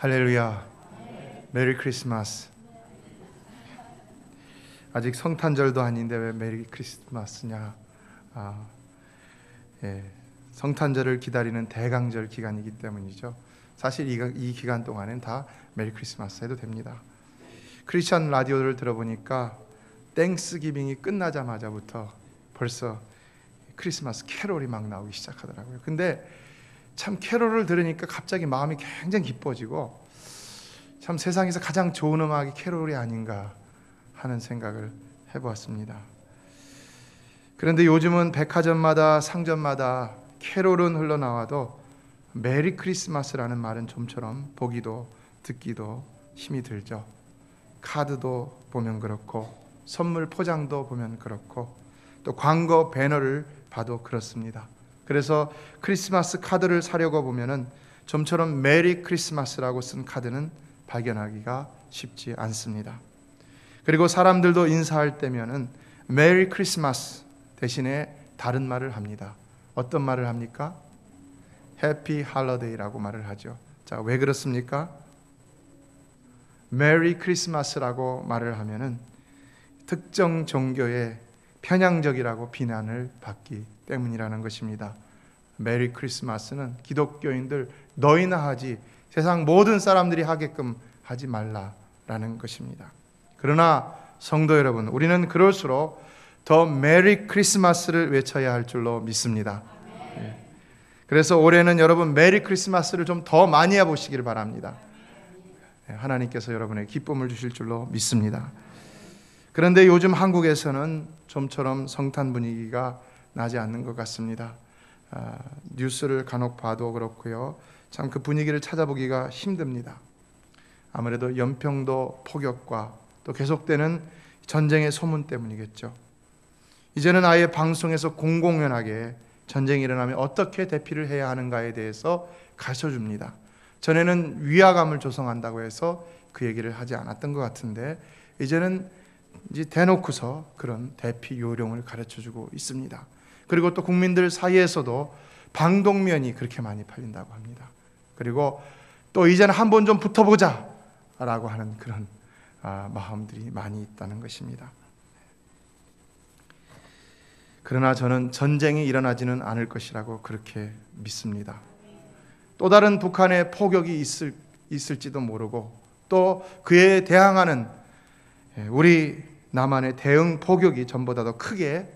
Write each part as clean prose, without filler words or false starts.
할렐루야. 메리 크리스마스. 아직 성탄절도 아닌데 왜 메리 크리스마스냐? 성탄절을 기다리는 대강절 기간이기 때문이죠. 사실 이 기간 동안엔 다 메리 크리스마스 해도 됩니다. 크리스천 라디오를 들어보니까 땡스기빙이 끝나자마자부터 벌써 크리스마스 캐롤이 막 나오기 시작하더라고요. 근데 참 캐롤을 들으니까 갑자기 마음이 굉장히 기뻐지고, 참 세상에서 가장 좋은 음악이 캐롤이 아닌가 하는 생각을 해보았습니다. 그런데 요즘은 백화점마다 상점마다 캐롤은 흘러나와도 메리 크리스마스라는 말은 좀처럼 보기도 듣기도 힘이 들죠. 카드도 보면 그렇고, 선물 포장도 보면 그렇고, 또 광고 배너를 봐도 그렇습니다. 그래서 크리스마스 카드를 사려고 보면은 좀처럼 메리 크리스마스라고 쓴 카드는 발견하기가 쉽지 않습니다. 그리고 사람들도 인사할 때면은 메리 크리스마스 대신에 다른 말을 합니다. 어떤 말을 합니까? 해피 할러데이라고 말을 하죠. 자, 왜 그렇습니까? 메리 크리스마스라고 말을 하면은 특정 종교의 편향적이라고 비난을 받기 때문이라는 것입니다. 메리 크리스마스는 기독교인들 너희나 하지 세상 모든 사람들이 하게끔 하지 말라라는 것입니다. 그러나 성도 여러분, 우리는 그럴수록 더 메리 크리스마스를 외쳐야 할 줄로 믿습니다. 그래서 올해는 여러분 메리 크리스마스를 좀 더 많이 해보시기를 바랍니다. 하나님께서 여러분에게 기쁨을 주실 줄로 믿습니다. 그런데 요즘 한국에서는 좀처럼 성탄 분위기가 나지 않는 것 같습니다. 뉴스를 간혹 봐도 그렇고요. 참 그 분위기를 찾아보기가 힘듭니다. 아무래도 연평도 포격과 또 계속되는 전쟁의 소문 때문이겠죠. 이제는 아예 방송에서 공공연하게 전쟁이 일어나면 어떻게 대피를 해야 하는가에 대해서 가르쳐줍니다. 전에는 위화감을 조성한다고 해서 그 얘기를 하지 않았던 것 같은데, 이제는 이제 대놓고서 그런 대피 요령을 가르쳐주고 있습니다. 그리고 또 국민들 사이에서도 방독면이 그렇게 많이 팔린다고 합니다. 그리고 또 이제는 한번 좀 붙어보자 라고 하는 그런 마음들이 많이 있다는 것입니다. 그러나 저는 전쟁이 일어나지는 않을 것이라고 그렇게 믿습니다. 또 다른 북한의 포격이 있을지도 모르고, 또 그에 대항하는 우리 남한의 대응 포격이 전보다 더 크게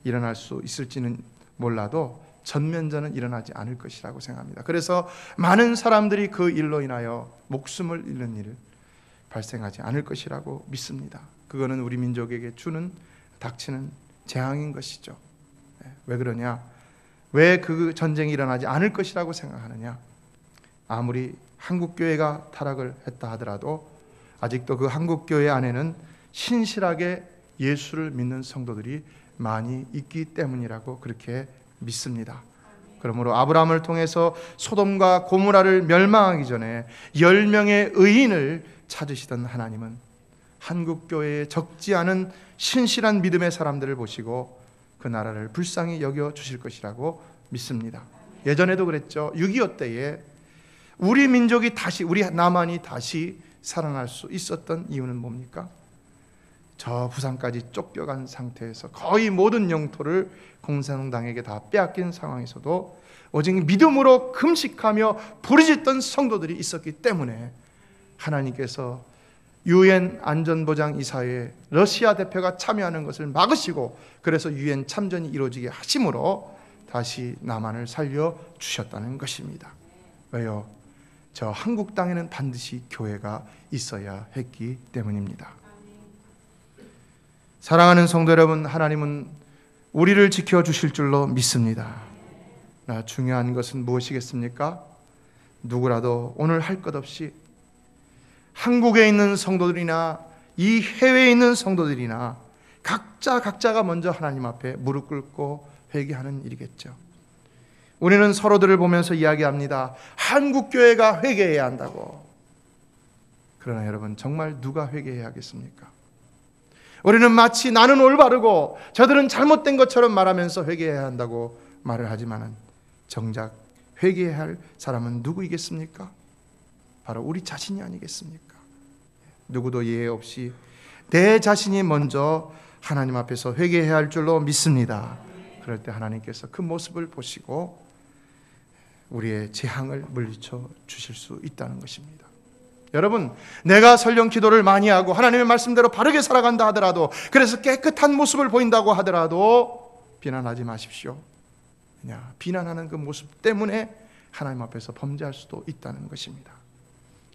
일어날 수 있을지는 몰라도 전면전은 일어나지 않을 것이라고 생각합니다. 그래서 많은 사람들이 그 일로 인하여 목숨을 잃는 일 발생하지 않을 것이라고 믿습니다. 그거는 우리 민족에게 닥치는 재앙인 것이죠. 왜 그러냐? 왜 그 전쟁이 일어나지 않을 것이라고 생각하느냐? 아무리 한국교회가 타락을 했다 하더라도 아직도 그 한국교회 안에는 신실하게 예수를 믿는 성도들이 많이 있기 때문이라고 그렇게 믿습니다. 그러므로 아브라함을 통해서 소돔과 고모라를 멸망하기 전에 10명의 의인을 찾으시던 하나님은 한국교회에 적지 않은 신실한 믿음의 사람들을 보시고 그 나라를 불쌍히 여겨주실 것이라고 믿습니다. 예전에도 그랬죠. 6.25 때에 우리 민족이 다시, 우리 남한이 다시 살아날 수 있었던 이유는 뭡니까? 저 부산까지 쫓겨간 상태에서 거의 모든 영토를 공산당에게 다 빼앗긴 상황에서도 오직 믿음으로 금식하며 부르짖던 성도들이 있었기 때문에 하나님께서 UN 안전보장 이사회에 러시아 대표가 참여하는 것을 막으시고, 그래서 UN 참전이 이루어지게 하심으로 다시 남한을 살려주셨다는 것입니다. 왜요? 저 한국 땅에는 반드시 교회가 있어야 했기 때문입니다. 사랑하는 성도 여러분, 하나님은 우리를 지켜주실 줄로 믿습니다. 중요한 것은 무엇이겠습니까? 누구라도 오늘 할 것 없이 한국에 있는 성도들이나 이 해외에 있는 성도들이나 각자가 먼저 하나님 앞에 무릎 꿇고 회개하는 일이겠죠. 우리는 서로들을 보면서 이야기합니다. 한국교회가 회개해야 한다고. 그러나 여러분, 정말 누가 회개해야 하겠습니까? 우리는 마치 나는 올바르고 저들은 잘못된 것처럼 말하면서 회개해야 한다고 말을 하지만 정작 회개해야 할 사람은 누구이겠습니까? 바로 우리 자신이 아니겠습니까? 누구도 예외 없이 내 자신이 먼저 하나님 앞에서 회개해야 할 줄로 믿습니다. 그럴 때 하나님께서 그 모습을 보시고 우리의 재앙을 물리쳐 주실 수 있다는 것입니다. 여러분, 내가 설령 기도를 많이 하고 하나님의 말씀대로 바르게 살아간다 하더라도, 그래서 깨끗한 모습을 보인다고 하더라도 비난하지 마십시오. 그냥 비난하는 그 모습 때문에 하나님 앞에서 범죄할 수도 있다는 것입니다.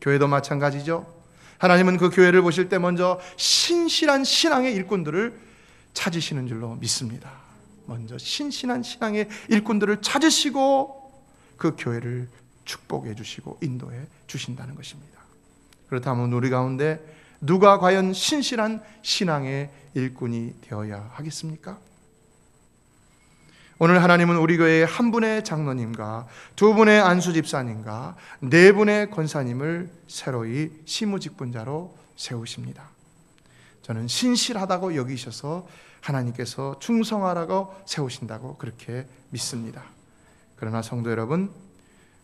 교회도 마찬가지죠. 하나님은 그 교회를 보실 때 먼저 신실한 신앙의 일꾼들을 찾으시는 줄로 믿습니다. 먼저 신실한 신앙의 일꾼들을 찾으시고 그 교회를 축복해 주시고 인도해 주신다는 것입니다. 그렇다면 우리 가운데 누가 과연 신실한 신앙의 일꾼이 되어야 하겠습니까? 오늘 하나님은 우리 교회에 한 분의 장로님과 두 분의 안수 집사님과 네 분의 권사님을 새로이 시무직분자로 세우십니다. 저는 신실하다고 여기셔서 하나님께서 충성하라고 세우신다고 그렇게 믿습니다. 그러나 성도 여러분,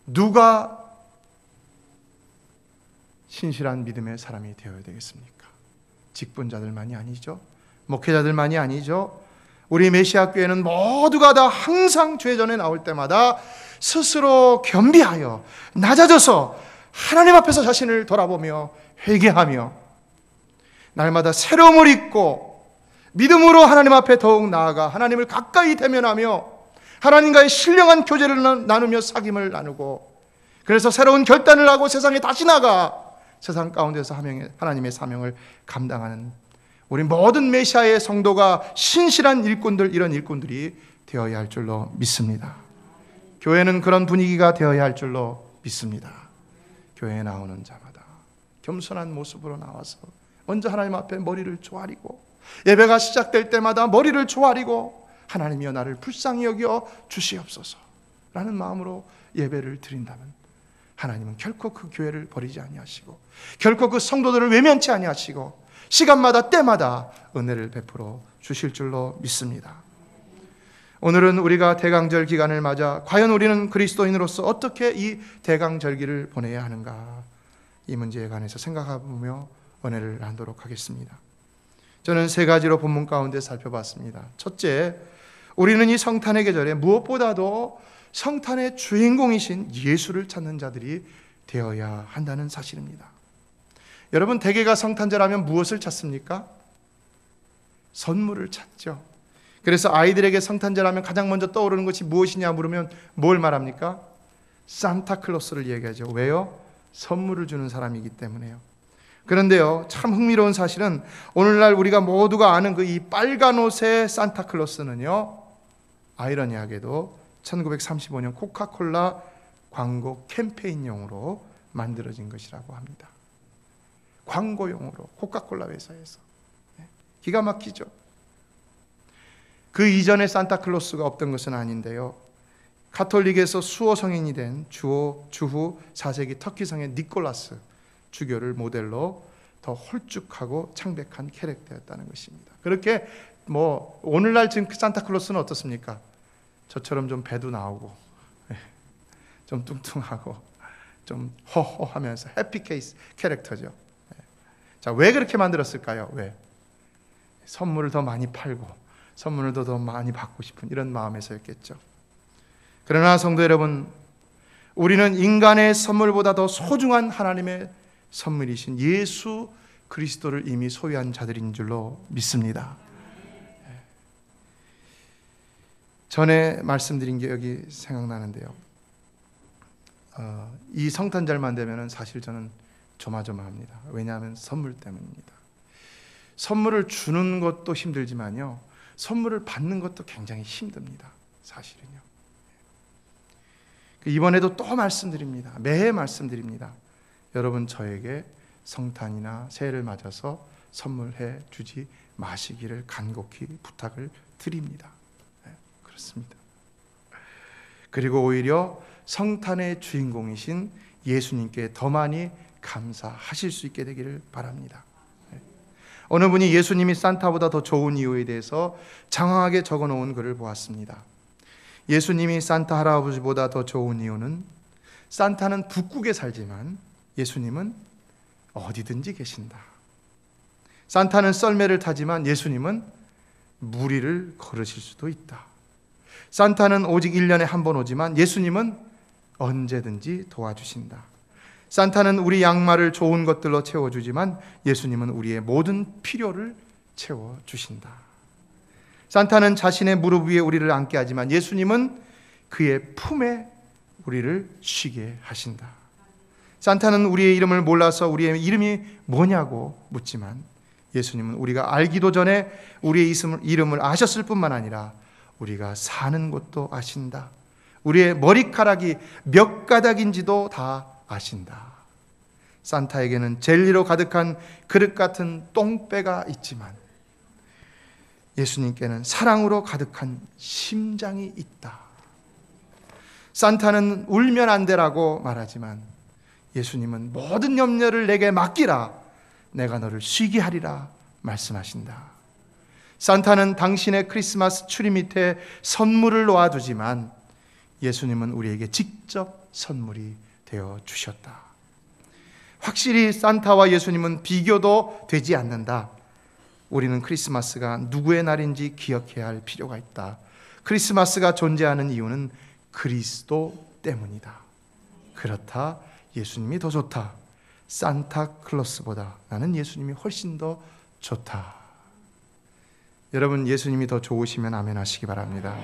누가 신실한 믿음의 사람이 되어야 되겠습니까? 직분자들만이 아니죠. 목회자들만이 아니죠. 우리 메시아 교회는 모두가 다 항상 죄전에 나올 때마다 스스로 겸비하여 낮아져서 하나님 앞에서 자신을 돌아보며 회개하며 날마다 새로움을 입고 믿음으로 하나님 앞에 더욱 나아가 하나님을 가까이 대면하며 하나님과의 신령한 교제를 나누며 사귐을 나누고, 그래서 새로운 결단을 하고 세상에 다시 나가 세상 가운데서 하나님의 사명을 감당하는 우리 모든 메시아의 성도가 신실한 일꾼들, 이런 일꾼들이 되어야 할 줄로 믿습니다. 교회는 그런 분위기가 되어야 할 줄로 믿습니다. 교회에 나오는 자마다 겸손한 모습으로 나와서 먼저 하나님 앞에 머리를 조아리고, 예배가 시작될 때마다 머리를 조아리고 하나님이여 나를 불쌍히 여겨 주시옵소서 라는 마음으로 예배를 드린다면 하나님은 결코 그 교회를 버리지 아니하시고 결코 그 성도들을 외면치 아니하시고 시간마다 때마다 은혜를 베풀어 주실 줄로 믿습니다. 오늘은 우리가 대강절 기간을 맞아 과연 우리는 그리스도인으로서 어떻게 이 대강절기를 보내야 하는가, 이 문제에 관해서 생각해보며 은혜를 나누도록 하겠습니다. 저는 세 가지로 본문 가운데 살펴봤습니다. 첫째, 우리는 이 성탄의 계절에 무엇보다도 성탄의 주인공이신 예수를 찾는 자들이 되어야 한다는 사실입니다. 여러분, 대개가 성탄절 하면 무엇을 찾습니까? 선물을 찾죠. 그래서 아이들에게 성탄절 하면 가장 먼저 떠오르는 것이 무엇이냐 물으면 뭘 말합니까? 산타클로스를 얘기하죠. 왜요? 선물을 주는 사람이기 때문에요. 그런데요, 참 흥미로운 사실은 오늘날 우리가 모두가 아는 그 이 빨간 옷의 산타클로스는요, 아이러니하게도 1935년 코카콜라 광고 캠페인용으로 만들어진 것이라고 합니다. 광고용으로 코카콜라 회사에서. 기가 막히죠. 그 이전에 산타클로스가 없던 것은 아닌데요, 가톨릭에서 수호 성인이 된 주후 4세기 터키성의 니콜라스 주교를 모델로 더 홀쭉하고 창백한 캐릭터였다는 것입니다. 그렇게 오늘날 지금 산타클로스는 어떻습니까? 저처럼 좀 배도 나오고 좀 뚱뚱하고 좀 허허하면서 해피케이스 캐릭터죠. 자, 왜 그렇게 만들었을까요? 왜? 선물을 더 많이 팔고 선물을 더 많이 받고 싶은 이런 마음에서였겠죠. 그러나 성도 여러분, 우리는 인간의 선물보다 더 소중한 하나님의 선물이신 예수 그리스도를 이미 소유한 자들인 줄로 믿습니다. 전에 말씀드린 게 여기 생각나는데요, 이 성탄절만 되면 사실 저는 조마조마합니다. 왜냐하면 선물 때문입니다. 선물을 주는 것도 힘들지만요, 선물을 받는 것도 굉장히 힘듭니다. 사실은요. 이번에도 또 말씀드립니다. 매해 말씀드립니다. 여러분, 저에게 성탄이나 새해를 맞아서 선물해 주지 마시기를 간곡히 부탁을 드립니다. 그렇습니다. 그리고 오히려 성탄의 주인공이신 예수님께 더 많이 감사하실 수 있게 되기를 바랍니다. 어느 분이 예수님이 산타보다 더 좋은 이유에 대해서 장황하게 적어놓은 글을 보았습니다. 예수님이 산타 할아버지보다 더 좋은 이유는 산타는 북극에 살지만 예수님은 어디든지 계신다. 산타는 썰매를 타지만 예수님은 무리를 걸으실 수도 있다. 산타는 오직 1년에 한 번 오지만 예수님은 언제든지 도와주신다. 산타는 우리 양말을 좋은 것들로 채워주지만 예수님은 우리의 모든 필요를 채워주신다. 산타는 자신의 무릎 위에 우리를 앉게 하지만 예수님은 그의 품에 우리를 쉬게 하신다. 산타는 우리의 이름을 몰라서 우리의 이름이 뭐냐고 묻지만 예수님은 우리가 알기도 전에 우리의 이름을 아셨을 뿐만 아니라 우리가 사는 곳도 아신다. 우리의 머리카락이 몇 가닥인지도 다 아신다. 산타에게는 젤리로 가득한 그릇 같은 똥배가 있지만 예수님께는 사랑으로 가득한 심장이 있다. 산타는 울면 안 되라고 말하지만 예수님은 모든 염려를 내게 맡기라. 내가 너를 쉬게 하리라 말씀하신다. 산타는 당신의 크리스마스 트리 밑에 선물을 놓아두지만 예수님은 우리에게 직접 선물이 되어 주셨다. 확실히 산타와 예수님은 비교도 되지 않는다. 우리는 크리스마스가 누구의 날인지 기억해야 할 필요가 있다. 크리스마스가 존재하는 이유는 그리스도 때문이다. 그렇다. 예수님이 더 좋다. 산타클로스보다 나는 예수님이 훨씬 더 좋다. 여러분, 예수님이 더 좋으시면 아멘 하시기 바랍니다.